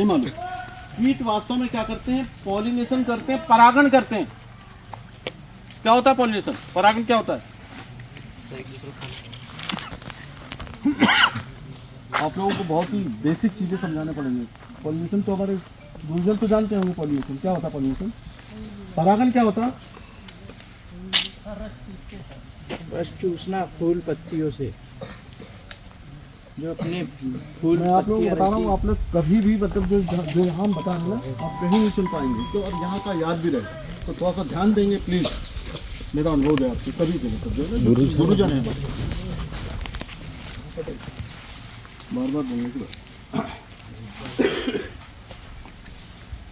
नहीं मालूम। कीट वास्तव में क्या करते हैं? पॉलिनेशन करते हैं, परागण करते हैं। क्या होता है पॉलिनेशन? परागण क्या होता है? आप लोगों को बहुत ही बेसिक चीजें समझाने पड़ेंगे। पॉलिनेशन तो हमारे गुरुजन तो जानते होंगे। पॉलिनेशन क्या होता है? पॉलिनेशन परागण क्या होता है? बस चूसना फूल पत्तियों से, जो अपने फूल। मैं आप लोगों को बता रहा हूँ, आप लोग कभी भी मतलब जो हम बता रहे हैं ना, आप कहीं नहीं सुन पाएंगे। तो अब यहाँ का याद भी रहे तो थोड़ा सा ध्यान देंगे प्लीज। मेरा अनुरोध है आपसे सभी से, मतलब जो है गुरुजन है, बार बार बोलने के बाद।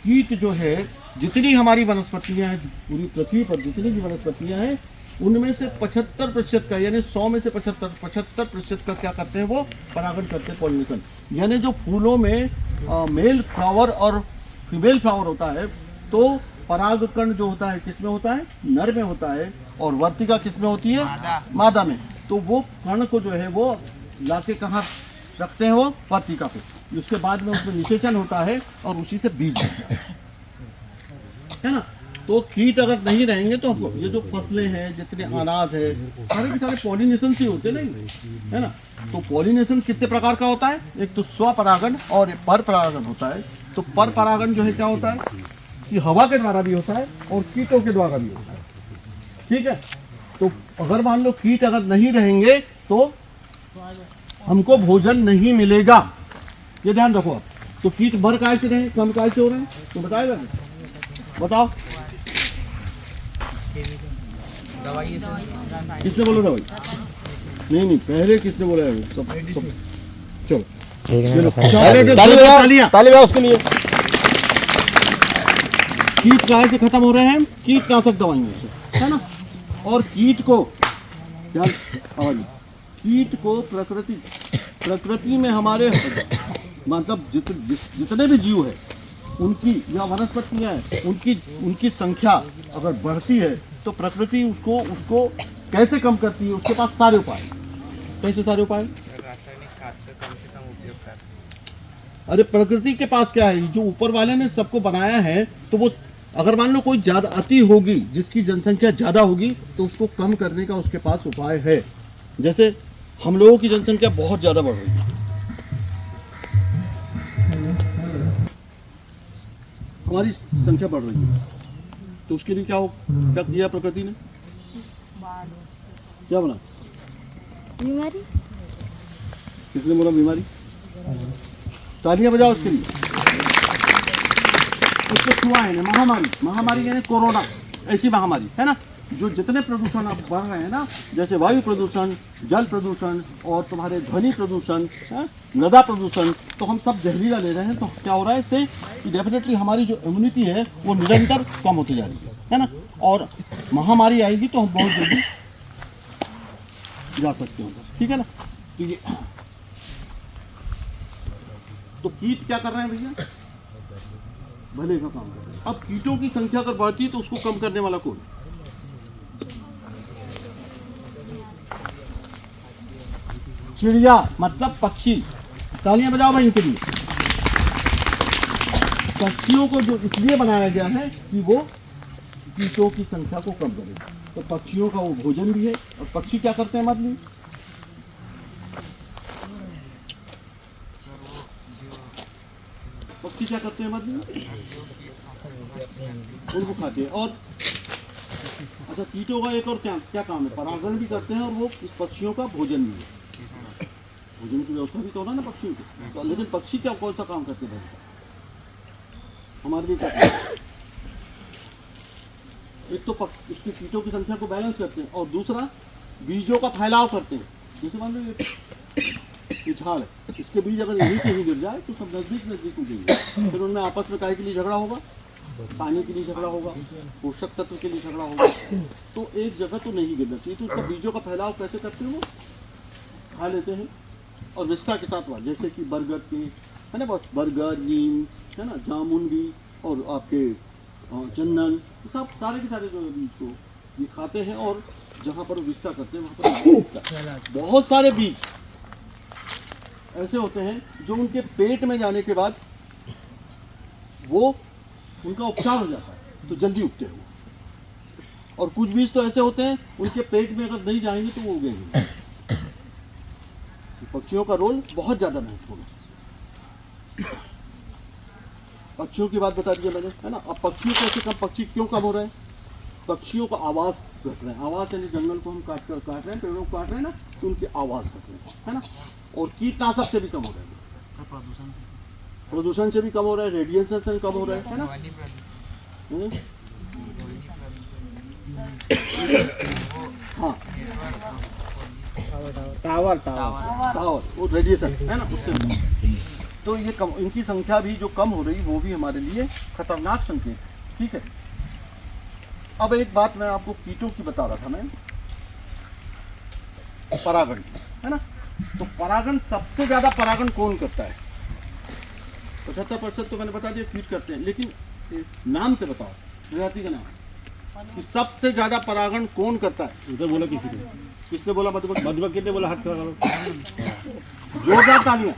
कीट जो है, जितनी हमारी वनस्पतियां हैं पूरी पृथ्वी पर, जितनी भी वनस्पतियां हैं उनमें से 75% का, यानी 100 में से 75% का क्या करते हैं? वो परागण करते हैं, पॉलिनेशन। यानी जो फूलों में मेल फ्लावर और फीमेल फ्लावर होता है, तो परागकण जो होता है किसमें होता है? नर में होता है। और वर्तिका किसमें होती है? मादा में। तो वो कण को जो है वो लाके कहाँ रखते हैं? वो वर्तिका पे। उसके बाद में उसमें निषेचन होता है और उसी से बीज बनता है ना। तो कीट अगर नहीं रहेंगे तो हमको ये जो फसलें हैं, जितने अनाज है, सारे के सारे पॉलिनेशन से होते नहीं है ना। तो पॉलिनेशन कितने प्रकार का होता है? एक तो स्वपरागण और एक पर परागण होता है। तो पर परागण जो है क्या होता है कि हवा के द्वारा भी होता है और कीटों के द्वारा भी होता है। ठीक है। तो अगर मान लो कीट अगर नहीं रहेंगे तो हमको भोजन नहीं मिलेगा, ये ध्यान रखो आप। तो कीट भर काय से रहे, कम काय से हो रहे हैं? तो बताएगा, बताओ किसने बोला दवाई? नहीं, पहले किसने बोला है? सब चलो तालियां उसके लिए। कीट कहाँ से खत्म हो रहे हैं? कीटनाशक दवाइयों से, है ना। और कीट को क्या कीट को प्रकृति में हमारे मतलब जितने भी जीव है उनकी या वनस्पतियां हैं, उनकी संख्या अगर बढ़ती है तो प्रकृति उसको कैसे कम करती है? उसके पास सारे उपाय। कैसे सारे उपाय? रासायनिक खाद का कम से कम उपयोग कर। अरे प्रकृति के पास क्या है? जो ऊपर वाले ने सबको बनाया है, तो वो अगर मान लो कोई ज्यादा अति होगी, जिसकी जनसंख्या ज्यादा होगी, तो उसको कम करने का उसके पास उपाय है। जैसे हम लोगों की जनसंख्या बहुत ज्यादा बढ़ रही है, हमारी संख्या बढ़ रही है, तो उसके लिए क्या किया प्रकृति ने? क्या बना? बीमारी। किसने बोला बीमारी? तालियां बजाओ उसके लिए। उसको छुआ है ना, महामारी यानी कोरोना, ऐसी महामारी है ना। जो जितने प्रदूषण अब बढ़ रहे हैं ना, जैसे वायु प्रदूषण, जल प्रदूषण और तुम्हारे ध्वनि प्रदूषण, मृदा प्रदूषण, तो हम सब जहरीला ले रहे हैं। तो क्या हो रहा है इससे कि डेफिनेटली हमारी जो इम्यूनिटी है वो निरंतर कम होती जा रही है ना। और महामारी आएगी तो हम बहुत जल्दी जा सकते हैं, ठीक है ना। तो ये तो कीट क्या कर रहे हैं भैया? भले का काम कर रहे हैं। अब कीटों की संख्या अगर बढ़ती है तो उसको कम करने वाला कौन? चिड़िया, मतलब पक्षी। तालियां बजाओ भाई इनके लिए। पक्षियों को जो इसलिए बनाया गया है कि वो कीटों की संख्या को कम करे। तो पक्षियों का वो भोजन भी है। और पक्षी क्या करते हैं मतलब? पक्षी क्या करते हैं मतलब? उनको खाते हैं। और अच्छा, कीटों का एक और क्या काम है? परागण भी करते हैं और वो इस पक्षियों का भोजन भी है। भोजन की व्यवस्था भी तो होना ना पक्षियों की। तो लेकिन पक्षी क्या कौन सा काम करते हैं हमारे लिए? क्या एक तो इसके कीटों की संख्या को बैलेंस करते हैं और दूसरा बीजों का फैलाव करते हैं। जैसे मान लो ये झाड़ है, इसके बीज अगर यहीं कहीं गिर जाए तो सब नजदीक उगेंगे। फिर उनमें आपस में काहे के लिए झगड़ा होगा? पानी के लिए झगड़ा होगा, पोषक तत्व के लिए झगड़ा होगा। तो एक जगह तो नहीं गिरना चाहिए। तो उसका बीजों का फैलाव कैसे करते हैं? वो खा लेते हैं और विस्तार के साथ जैसे कि बरगद के है ना, बहुत बरगद, नीम है ना, जामुन भी और आपके चंदन, सब सारे के सारे जो बीज को ये खाते हैं। और जहाँ पर विस्तार करते हैं वहाँ पर बहुत सारे बीज ऐसे होते हैं जो उनके पेट में जाने के बाद वो उनका उपचार हो जाता है, तो जल्दी उगते हैं वो। और कुछ बीज तो ऐसे होते हैं उनके पेट में अगर नहीं जाएंगे तो वो उगेंगे। पक्षियों का रोल बहुत ज़्यादा महत्वपूर्ण है। पक्षियों की बात बता दी मैंने, है ना। अब पक्षियों कैसे कम, पक्षी क्यों कम हो रहे हैं? पक्षियों का आवाज़ घट रहे हैं। आवाज़ यानी जंगल को हम काट रहे हैं, पेड़ों को काट रहे हैं ना, तो उनकी आवाज़ घट रही है ना। और कीटनाशक से भी कम हो रहे हैं, प्रदूषण से भी कम हो रहा है, रेडिएशन से कम हो रहा है ना। हाँ, टावर वो रेडिएशन है ना, उससे भी। तो ये कम, इनकी संख्या भी जो कम हो रही वो भी हमारे लिए खतरनाक संकेत, ठीक है। अब एक बात मैं आपको कीटों की बता रहा था मैं, परागण, है ना। तो परागण, सबसे ज्यादा परागण कौन करता है? 75% तो मैंने बता दिया कीट करते हैं, लेकिन नाम से बताओ, प्रजाति का नाम कि सबसे ज्यादा परागण कौन करता है? उधर बोला किसी ने, किसने बोला? मधुमक्खी। मधुमक्खी ने बोला, हाथ खड़ा करो। जोरदार तालियां।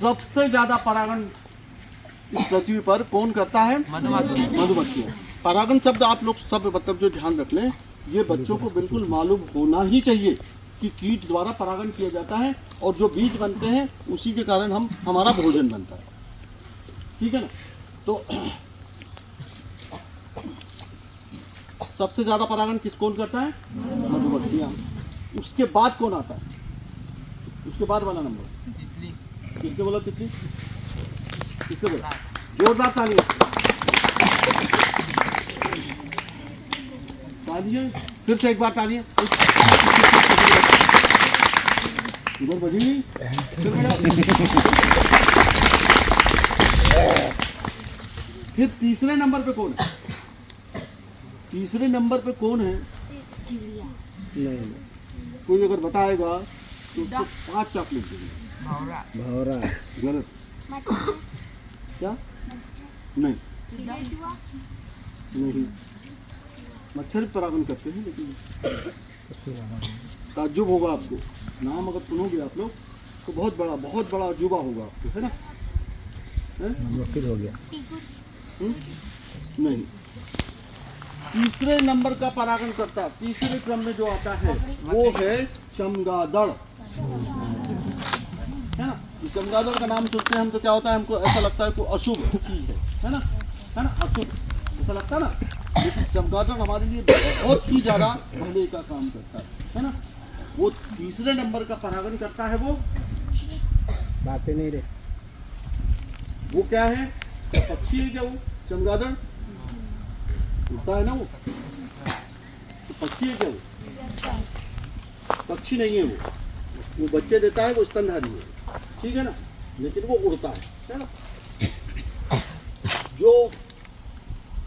सबसे ज्यादा परागण इस पृथ्वी पर कौन करता है? मधुमक्खी। परागण शब्द आप लोग सब मतलब जो ध्यान रख लें, ये बच्चों को बिल्कुल मालूम होना ही चाहिए कि कीट द्वारा परागण किया जाता है, और जो बीज बनते हैं उसी के कारण हमारा भोजन बनता है, ठीक है ना। तो सबसे ज्यादा परागण कौन करता है? मधुमक्खियां। उसके बाद कौन आता है? उसके बाद वाला नंबर किसने बोला? तितली। किसने बोला? जोरदार तालियां। तालियां, फिर से एक बार तालियां। इधर बजी। फिर तीसरे नंबर पे कौन है? तीसरे नंबर पे कौन है? नहीं, कोई अगर बताएगा तो उसको 5 चॉकलेट देंगे। भौरा। गलत। क्या? नहीं, नहीं, मच्छर परागण करते हैं, लेकिन ताज्जुब होगा आपको, नाम अगर सुनोगे आप लोग तो बहुत बड़ा अजूबा होगा आपको, है ना। मुश्किल हो गया। नहीं, तीसरे नंबर का परागण करता, तीसरे क्रम में जो आता है वो है चमगादड़, है ना। तो चमगादड़ का नाम सुनते हैं हम तो क्या होता है, हमको ऐसा लगता है कोई अशुभ चीज है ना, अशुभ ऐसा लगता है ना। लेकिन चमगादड़ हमारे लिए बहुत ही ज्यादा भले का काम करता है ना। वो तीसरे नंबर का परागण करता है। वो बातें नहीं रहे। वो क्या है? पक्षी है क्या? वो चमगादड़ उड़ता है ना, वो तो पक्षी है क्या? वो पक्षी नहीं है। वो बच्चे देता है, वो स्तनधारी है, ठीक है ना, लेकिन वो उड़ता है ना। जो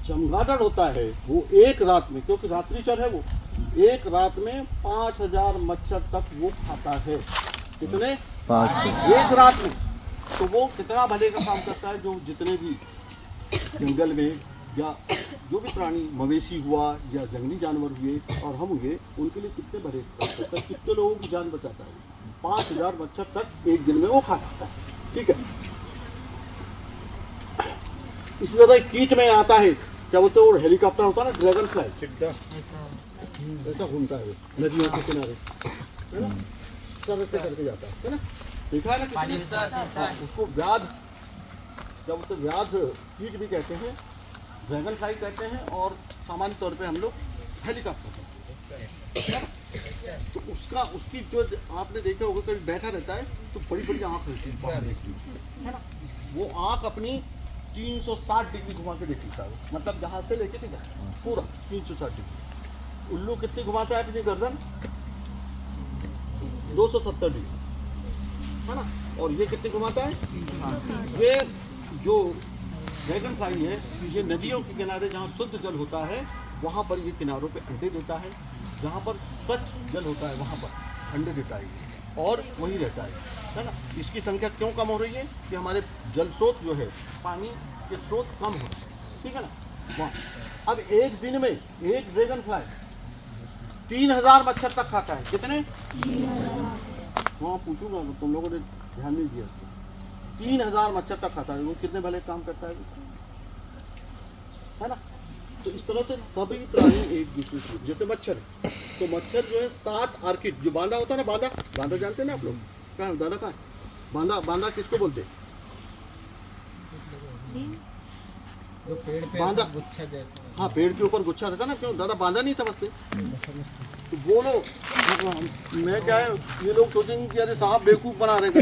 चमगादड़ होता है वो एक रात में, क्योंकि रात्रिचर है, वो एक रात में 5000 मच्छर तक वो खाता है। कितने? 5 एक रात में। तो वो कितना भले का काम करता है। जो जितने भी जंगल में या जो भी प्राणी, मवेशी हुआ या जंगली जानवर हुए और हम हुए, उनके लिए कितने भले काम करता है, कितने लोगों की जान बचाता है। 5000 मच्छर तक एक दिन में वो खा सकता है, ठीक है। इसी तरह कीट में आता है, क्या बोलते हैं, वो हेलीकॉप्टर होता है ना, ड्रैगन फ्लाई, ऐसा घूमता है नदियों के किनारे, है ना, तरह से करके जाता है ना। देखा है ना किसी? उसको व्याध, क्या बोलते हैं, व्याध कीट भी कहते हैं, ड्रैगन फ्लाई कहते हैं, और सामान्य तौर पे हम लोग हेलीकॉप्टर कहते हैं। तो उसकी जो आपने देखा होगा, कभी बैठा रहता है तो बड़ी बड़ी आँख रहती है ना। वो आँख अपनी 360 डिग्री घुमा के देख लेता है, मतलब यहाँ से लेके, ठीक है, पूरा 360 डिग्री। उल्लू कितनी घुमाता है अपनी गर्दन? 270 डिग्री, है ना। और ये कितनी घुमाता है? ये जो ड्रैगन फ्लाई है, ये नदियों के किनारे जहाँ शुद्ध जल होता है वहाँ पर ये किनारों पे अंडे देता है, जहाँ पर स्वच्छ जल होता है वहाँ पर अंडे देता है और वही रहता है ना। इसकी संख्या क्यों कम हो रही है? कि हमारे जल स्रोत जो है, पानी के स्रोत कम हो रहे हैं, ठीक है ना। वहाँ अब एक दिन में एक ड्रैगन फ्लाई 3000 मच्छर तक खाता है। कितने? वहाँ पूछूंगा तुम लोगों ने ध्यान नहीं दिया उसको। 3000 मच्छर तक खाता है वो, कितने भले काम करता है ना। तो इस तरह से सभी प्राणी एक दूसरे से, जैसे मच्छर, तो मच्छर जो है 7 आर्किड, जो बांदा होता है ना, बांदा बांदा जानते हैं ना आप लोग, कहाँ है दादा, कहाँ है बांदा, बांदा किसको बोलते हैं, जो पेड़ पे बांदा, गुच्छा जैसा हाँ पेड़ के ऊपर गुच्छा रहता है ना, क्यों दादा बांदा नहीं समझते, तो वो लोग, मैं क्या है, ये लोग सोचेंगे कि अरे साहब बेवकूफ बना रहे हैं,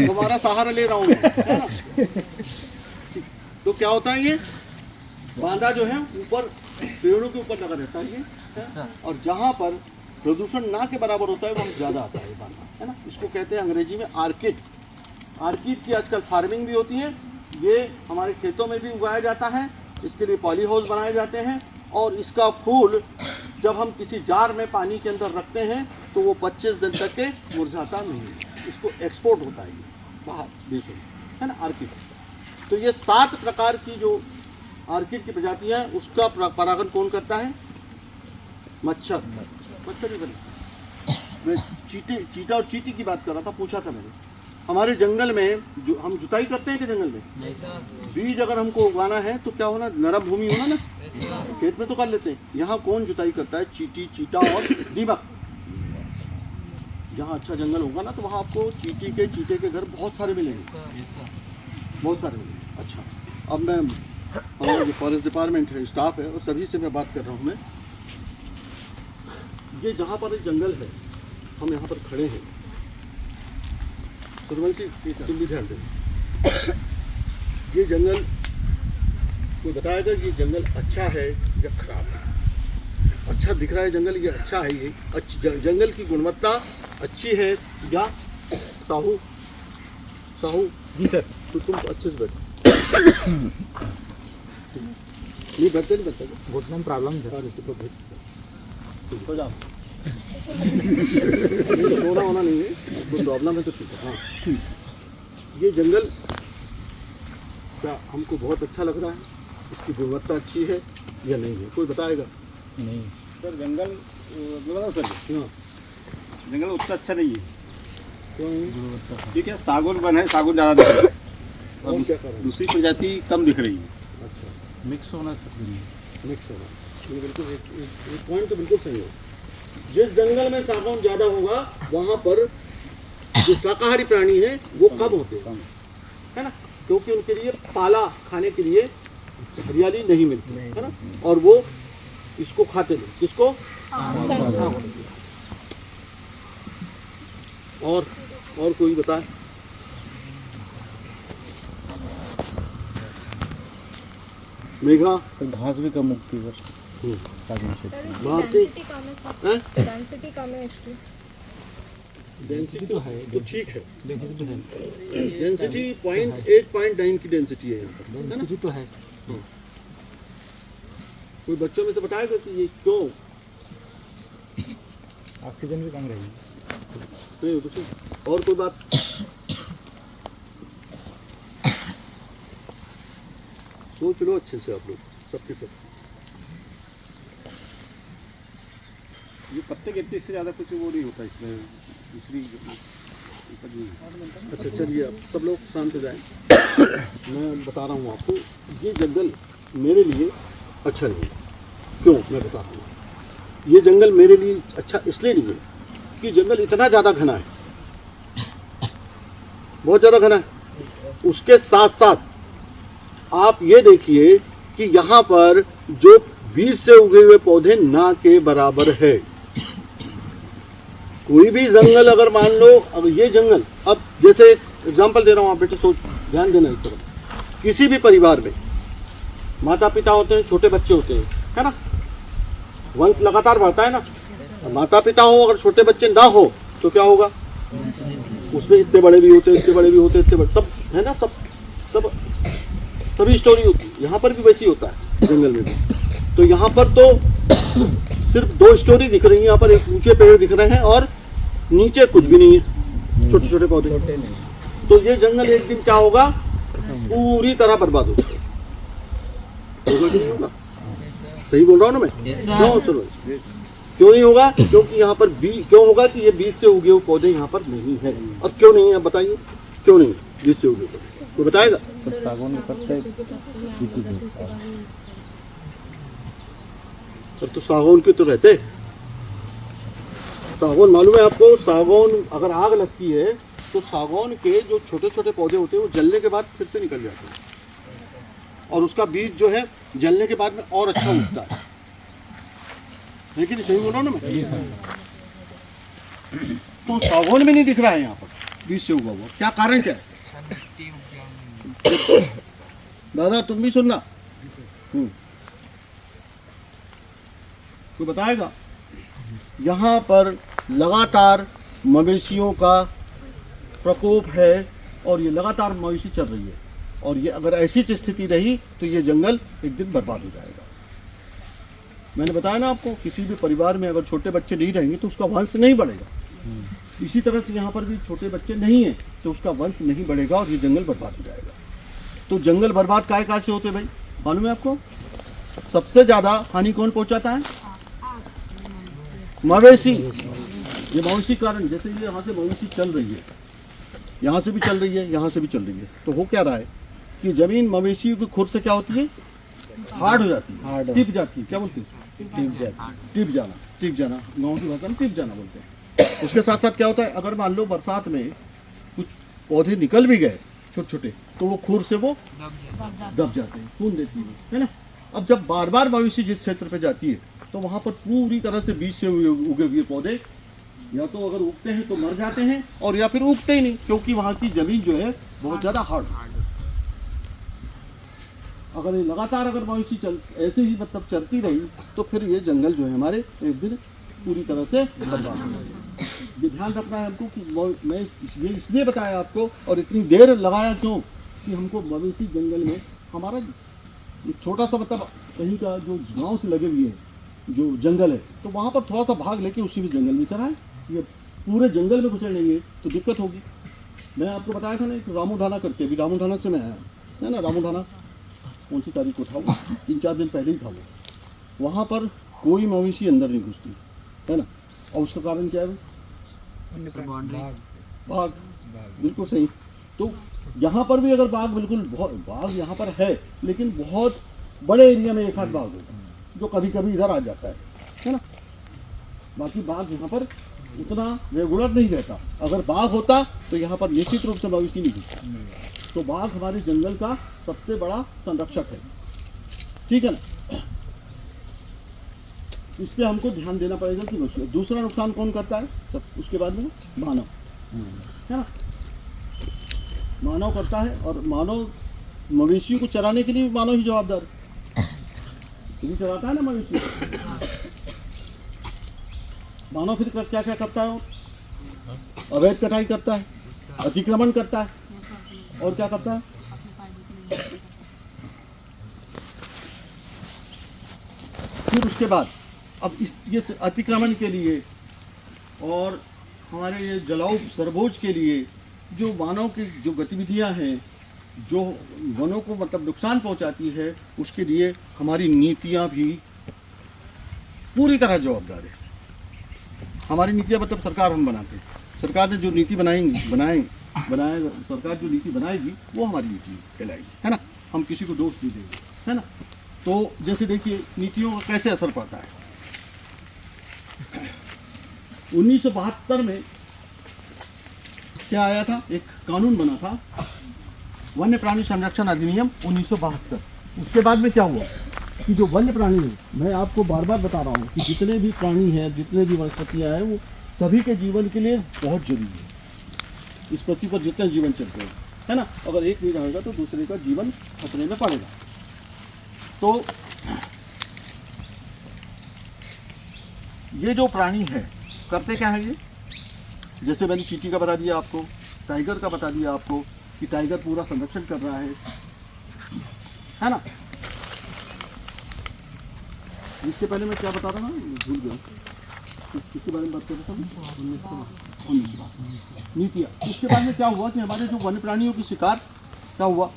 तुम्हारा सहारा ले रहा हूँ मैं, है ना। तो क्या होता है, ये बांदा जो है ऊपर पेड़ों के ऊपर लगा रहता है ये, है? और जहाँ पर प्रदूषण ना के बराबर होता है वहाँ ज़्यादा आता है बांदा, है ना। इसको कहते हैं अंग्रेजी में आर्किड। आर्किड की आजकल फार्मिंग भी होती है, ये हमारे खेतों में भी उगाया जाता है, इसके लिए पॉली हाउस बनाए जाते हैं, और इसका फूल जब हम किसी जार में पानी के अंदर रखते हैं तो वो 25 दिन तक के मुरझाता नहीं है, इसको एक्सपोर्ट होता है ये बाहर देशों में, है ना, आर्किड। तो ये 7 प्रकार की जो आर्किड की प्रजातियां हैं, उसका परागण कौन करता है, मच्छर, मच्छर ही करता। मैं चीटा और चीटी की बात कर रहा था, पूछा था मैंने, हमारे जंगल में जो हम जुताई करते हैं कि जंगल में बीज अगर हमको उगाना है तो क्या होना, नरम भूमि होना ना, खेत में तो कर लेते हैं, यहाँ कौन जुताई करता है, चीटी, चीटा और दीमक। जहाँ अच्छा जंगल होगा ना तो वहाँ आपको चीटी के, चीटे के घर बहुत सारे मिलेंगे, बहुत सारे मिलेंगे। अच्छा, अब मैं हमारा जो फॉरेस्ट डिपार्टमेंट है, स्टाफ है, और सभी से मैं बात कर रहा हूँ मैं, ये जहाँ पर एक जंगल है, हम यहाँ पर खड़े हैं, सूर्यवंशी तुम भी ध्यान दें, ये जंगल कोई बताएगा कि ये जंगल अच्छा है या खराब है। अच्छा दिख रहा है जंगल, ये अच्छा है, ये अच्छी जंगल की गुणवत्ता अच्छी है या साहू, साहू जी सर। तो तुम अच्छे से बैठो, नहीं बैठते, नहीं बैठते, घुटने में प्रॉब्लम है। अरे तो हो जाओ, सोना होना नहीं है, कोई प्रॉब्लम है तो ठीक है। हाँ, ये जंगल क्या हमको बहुत अच्छा लग रहा है, इसकी गुणवत्ता अच्छी है या नहीं है, कोई बताएगा? नहीं सर जंगल सर हाँ, जंगल उतना अच्छा नहीं है। तो ठीक है, सागौन वन है, सागौन ज़्यादा दिख रहा है और क्या कर रहे हैं? दूसरी प्रजाति कम दिख रही है। अच्छा, मिक्स होना सर। मिक्स होगा, ये बिल्कुल एक पॉइंट तो बिल्कुल सही हो। जिस जंगल में सागौन ज़्यादा होगा वहाँ पर जो शाकाहारी प्राणी हैं वो कम होते हैं, है ना, क्योंकि उनके लिए पाला खाने के लिए हरियाली नहीं मिलती है ना, और वो इसको खाते नहीं, किसको, और कोई बताए? मेघा, घास भी कम उगती है सर। भारती, हैं? डेंसिटी कम है इसकी। डेंसिटी तो है, तो ठीक है, डेंसिटी 0.8.9 की डेंसिटी है यहाँ पर, है ना? तो है। कोई बच्चों में से बताएगा कि ये क्यों? ऑक्सीजन भी कम रहेगी। नहीं कुछ और कोई बात? सोच लो अच्छे से आप लोग, सबके सब। ये पत्ते गिरते, इससे ज़्यादा कुछ वो नहीं होता इसमें, दूसरी उपज नहीं है। अच्छा चलिए, आप सब लोग शांत हो जाएं। मैं बता रहा हूँ आपको, ये जंगल मेरे लिए अच्छा नहीं है। क्यों, मैं बताता हूँ। ये जंगल मेरे लिए अच्छा इसलिए नहीं है कि जंगल इतना ज़्यादा घना है, बहुत ज़्यादा घना है। उसके साथ साथ आप ये देखिए कि यहाँ पर जो बीज से उगे हुए पौधे ना के बराबर है। कोई भी जंगल अगर मान लो, अब ये जंगल, अब जैसे एग्जांपल दे रहा हूँ, आप बेटे सोच ध्यान देना इस तरफ। किसी भी परिवार में माता पिता होते हैं, छोटे बच्चे होते हैं, है ना, वंश लगातार बढ़ता है ना। माता पिता हो, अगर छोटे बच्चे ना हो तो क्या होगा, उसमें इतने बड़े भी होते, इतने बड़े भी होते, इतने बड़े, सब है ना, सब सभी स्टोरी होती है। यहाँ पर भी वैसी होता है जंगल में भी। तो यहाँ पर तो सिर्फ 2 स्टोरी दिख रही है, यहाँ पर एक ऊंचे पेड़ दिख रहे हैं और नीचे कुछ भी नहीं है, छोटे छोटे पौधे। तो ये जंगल एक दिन क्या होगा, पूरी तरह बर्बाद हो जाएगा। होगा कि नहीं होगा? सही बोल रहा हूँ ना मैं? क्यों? चलो क्यों नहीं होगा? क्योंकि यहाँ पर बीज क्यों होगा कि ये बीज से उगे हुए पौधे यहाँ पर नहीं है। और क्यों नहीं है बताइए, क्यों नहीं बीज से उगे पौधे, कोई बताएगा? तो सागौन के पत्ते पीती देता है। तो सागौन के तो रहते, सागौन मालूम है आपको, सागौन अगर आग लगती है तो सागौन के जो छोटे छोटे पौधे होते हैं वो जलने के बाद फिर से निकल जाते हैं, और उसका बीज जो है जलने के बाद में और अच्छा उगता है। लेकिन सही बोला ना मैं? तो सागौन में नहीं दिख रहा है यहाँ पर बीज से उगा हुआ, क्या कारण क्या है? दादा तुम भी सुनना, तो बताएगा। यहाँ पर लगातार मवेशियों का प्रकोप है और ये लगातार मवेशी चल रही है, और ये अगर ऐसी स्थिति रही तो ये जंगल एक दिन बर्बाद हो जाएगा। मैंने बताया ना आपको, किसी भी परिवार में अगर छोटे बच्चे नहीं रहेंगे तो उसका वंश नहीं बढ़ेगा। इसी तरह से यहाँ पर भी छोटे बच्चे नहीं हैं तो उसका वंश नहीं बढ़ेगा और ये जंगल बर्बाद हो जाएगा। तो जंगल बर्बाद काय से होते भाई, मालूम है आपको? सबसे ज़्यादा हानि कौन पहुँचाता है? मवेशी। ये मवेशी कारण, जैसे ये यहाँ से मवेशी चल रही है, यहाँ से भी चल रही है, यहाँ से भी चल रही है, तो हो क्या रहा है कि ज़मीन मवेशी की खुर से क्या होती है? हार्ड हो जाती है, टिप जाती है। क्या बोलते हैं? टिप जाना, गाँव की भाषा में टिप जाना बोलते हैं। उसके साथ साथ क्या होता है, अगर मान लो बरसात में कुछ पौधे निकल भी गए छोटे छोटे, तो वो खुर से वो दब जाते हैं, खून देती है ना। अब जब बार बार मवेशी जिस क्षेत्र पे जाती है तो वहाँ पर पूरी तरह से बीज से उगे हुए पौधे या तो अगर उगते हैं तो मर जाते हैं, और या फिर उगते ही नहीं, क्योंकि वहाँ की जमीन जो है बहुत ज़्यादा हार्ड। अगर ये लगातार अगर मवेशी ऐसे ही मतलब चलती रही तो फिर ये जंगल जो है हमारे एक दिन पूरी तरह से बर्बाद हो जाएगा। ये ध्यान रखना है हमको कि मैं इसलिए बताया आपको, और इतनी देर लगाया क्यों कि हमको मवेशी जंगल में हमारा एक छोटा सा मतलब कहीं का जो गांव से लगे हुए है जो जंगल है, तो वहाँ पर थोड़ा सा भाग लेके उसी भी जंगल में चराएं। ये पूरे जंगल में घुसेड़ेंगे तो दिक्कत होगी। मैं आपको बताया था ना, एक रामू ढाना करके, अभी रामू ढाना से मैं आया है ना। रामू ढाना कौन सी तारीख को था वो? 3-4 दिन पहले ही था वो। वहाँ पर कोई मवेशी अंदर नहीं घुसती है ना, और उसका कारण क्या है? बाघ। बिल्कुल सही। तो यहाँ पर भी अगर बाघ, बिल्कुल बाघ यहाँ पर है, लेकिन बहुत बड़े एरिया में एक हाथ बाघ होता है जो कभी कभी इधर आ जाता है ना। बाकी बाघ यहाँ पर उतना रेगुलर नहीं रहता। अगर बाघ होता तो यहाँ पर निश्चित रूप से मवेशी नहीं घुसती। तो बाघ हमारे जंगल का सबसे बड़ा संरक्षक है, ठीक है ना। इस पे हमको ध्यान देना पड़ेगा कि दूसरा नुकसान कौन करता है सब, उसके बाद में मानव है ना। मानव करता है, और मानव मवेशियों को चराने के लिए भी मानव ही जवाबदार है। यही चलाता है ना मवेशी। मानव फिर क्या क्या करता है? अवैध कटाई करता है, अतिक्रमण करता है, और क्या करता है? फिर उसके बाद अब ये अतिक्रमण के लिए और हमारे ये जलाऊ सरबोज के लिए जो मानव की जो गतिविधियां हैं, जो वनों को मतलब नुकसान पहुंचाती है, उसके लिए हमारी नीतियां भी पूरी तरह जवाबदार है। हमारी नीतियां मतलब सरकार हम बनाते हैं। सरकार ने जो नीति बनाए सरकार जो नीति बनाएगी वो हमारी नीति कहलाएगी, है ना। हम किसी को दोष नहीं देंगे, है ना। तो जैसे देखिए नीतियों का कैसे असर पड़ता है। 1972 में क्या आया था? एक कानून बना था, वन्य प्राणी संरक्षण अधिनियम 1972। उसके बाद में क्या हुआ कि जो वन्य प्राणी है, मैं आपको बार बार बता रहा हूँ कि जितने भी प्राणी हैं, जितने भी वनस्पतियाँ हैं, वो सभी के जीवन के लिए बहुत जरूरी है। इस पृथ्वी पर जितने जीवन चलते हैं, है ना, अगर एक नहीं रहेगा तो दूसरे का जीवन खतरे में पड़ेगा। तो ये जो प्राणी है करते क्या है ये? जैसे मैंने चींटी का बता दिया आपको, टाइगर का बता दिया आपको कि टाइगर पूरा संरक्षण कर रहा है ना। इसके पहले मैं क्या बता रहा था, भूल गया, इसके बारे में बात कर रहा था, नीतियाँ। इसके बाद में क्या हुआ कि हमारे जो वन्य प्राणियों की शिकार क्या हुआ,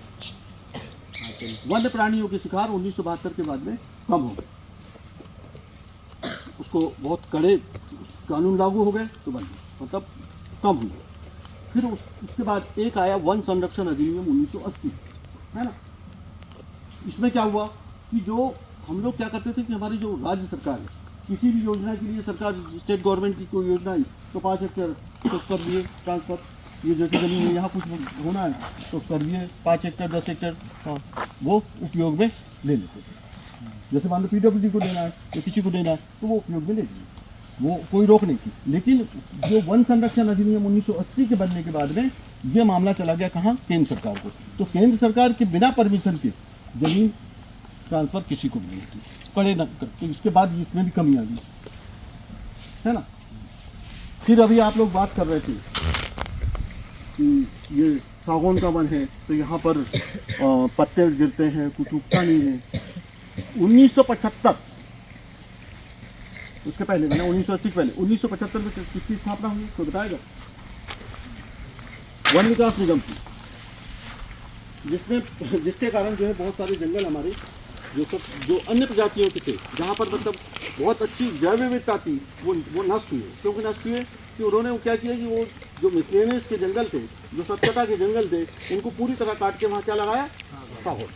वन्य प्राणियों के शिकार 1972 के बाद में कम हो गए। उसको उसको बहुत कड़े कानून लागू हो गए तो बन गए, मतलब कम हुए। फिर उसके बाद एक आया वन संरक्षण अधिनियम 1980, है ना। इसमें क्या हुआ कि जो हम लोग क्या करते थे कि हमारी जो राज्य सरकार है, किसी भी योजना के लिए सरकार स्टेट गवर्नमेंट की कोई योजना आई तो 5 हेक्टेयर तो कर दिए ट्रांसफर, ये जैसे जमीन है यहाँ कुछ होना है तो कर दिए 5 हेक्टेयर 10 हेक्टेयर, हाँ वो उपयोग में ले लेते थे। जैसे मान लो PWD को देना है तो किसी को देना है तो वो उपयोग में ले लिए, वो कोई रोक नहीं थी। लेकिन जो वन संरक्षण अधिनियम 1980 के बनने के बाद में ये मामला चला गया कहाँ, केंद्र सरकार को। तो केंद्र सरकार के बिना परमिशन के जमीन ट्रांसफर किसी को नहीं होती, कड़े न तो इसके बाद इसमें भी कमी आ गई, है ना। फिर अभी आप लोग बात कर रहे थे कि ये सागौन का वन है तो यहाँ पर पत्ते गिरते हैं, कुछ उगता नहीं है। 1975 उसके पहले मैंने 1980 के पहले 1975 में किसकी स्थापना हुई तो बताएगा? वन विकास निगम की, जिसके कारण जो है बहुत सारे जंगल हमारे जो अन्य प्रजातियों के थे, जहाँ पर मतलब बहुत अच्छी जैव विविधता थी, वो नष्ट हुए। क्योंकि नष्ट हुए कि उन्होंने क्या किया कि वो जो मिसलेनियस के जंगल थे, जो सत्यता के जंगल थे, उनको पूरी तरह काट के वहाँ क्या लगाया, सागौन।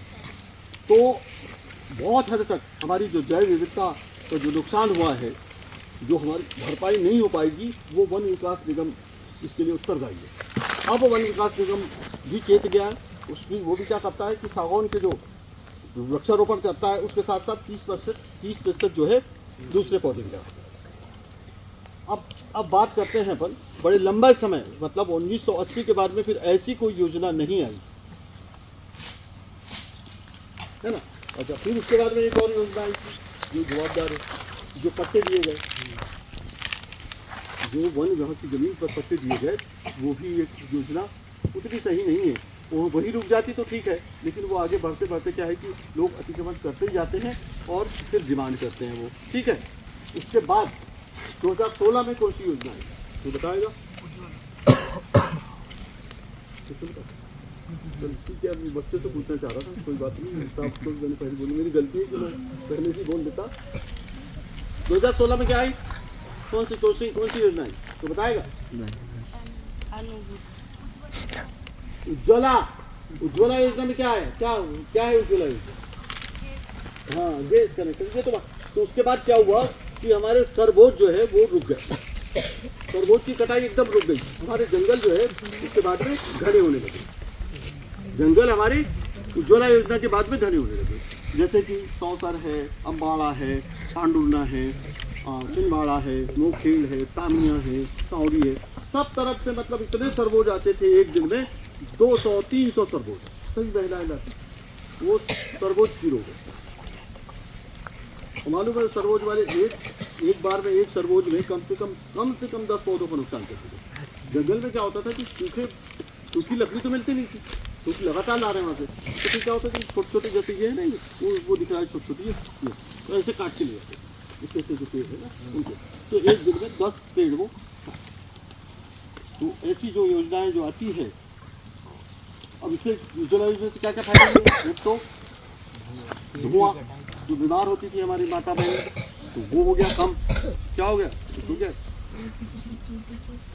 तो बहुत हद तक हमारी जो जैव विविधता का जो नुकसान हुआ है, जो हमारी भरपाई नहीं हो पाएगी, वो वन विकास निगम इसके लिए उत्तरदायी है। अब वन विकास निगम भी चेत गया है, वो भी क्या करता है कि सागौन के जो वृक्षारोपण करता है उसके साथ साथ 30% जो है दूसरे पौधे भी लगाते हैं। अब बात करते हैं अपन बड़े लंबे समय, मतलब 1980 के बाद में फिर ऐसी कोई योजना नहीं आई, है ना। अच्छा, फिर उसके बाद में एक और योजना आई थी जो जवाबदार है, जो पट्टे दिए गए, जो वन विभाग की जमीन पर पट्टे दिए गए, वो भी एक योजना उतनी सही नहीं है। वो वही रुक जाती तो ठीक है, लेकिन वो आगे बढ़ते बढ़ते क्या है कि लोग अतिक्रमण करते ही जाते हैं और फिर डिमांड करते हैं वो, ठीक है। उसके बाद 2016 में कौन सी योजना है तो बताएगा? ठीक है, मैं बच्चे से पूछना चाह रहा था, कोई बात नहीं, तो मैंने पहले बोली, मेरी गलती है कि मैं पहले से बोल देता। 2016 में क्या आई, कौन सी योजना आई तो बताएगा? उज्ज्वला योजना में क्या है, क्या है उज्ज्वला योजना? हाँ, गैस कनेक्शन। तो उसके बाद क्या हुआ कि हमारे सरबोज जो है वो रुक गए, सरबोज की कटाई एकदम रुक गई। हमारे जंगल जो है उसके बाद में घने होने लगे, जंगल हमारी उज्ज्वला योजना के बाद में घने होने लगे। जैसे कि सौसर है, अम्बाड़ा है, पांडुरना है, छिंदवाड़ा है, नोखेड़ है, तामिया है, सौरी है, सब तरफ से मतलब इतने सरबोज आते थे एक दिन में 200-300 सरबोज, सही बहला वो सरबोज जीरो हो गए। मालूम है सरबोज वाले एक बार में एक सरबोज में कम से कम 10 पौधों को नुकसान करते थे। जंगल में क्या होता था कि सूखी लकड़ी तो मिलती नहीं थी, क्योंकि लगातार ला रहे हैं वहाँ से, तो फिर क्या होता है कि छोटे जैसे ये है नहीं, वो दिख रहा है छोटी है, तो ऐसे काट के ले जाते हैं इतने जो पेड़ है ना उनको, तो एक दिन में 10 पेड़ वो। तो ऐसी जो योजनाएं जो आती है, अब इससे उज्ज्वला योजना से क्या क्या फायदा है? एक तो धुआं, जो बीमार होती थी हमारी माता बहन, तो वो हो गया कम, क्या हो गया, तो गया।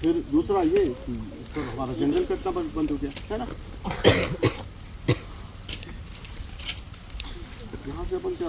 फिर दूसरा ये तो हमारा जंगल कटना बंद हो गया, है ना। यहाँ से अपन क्या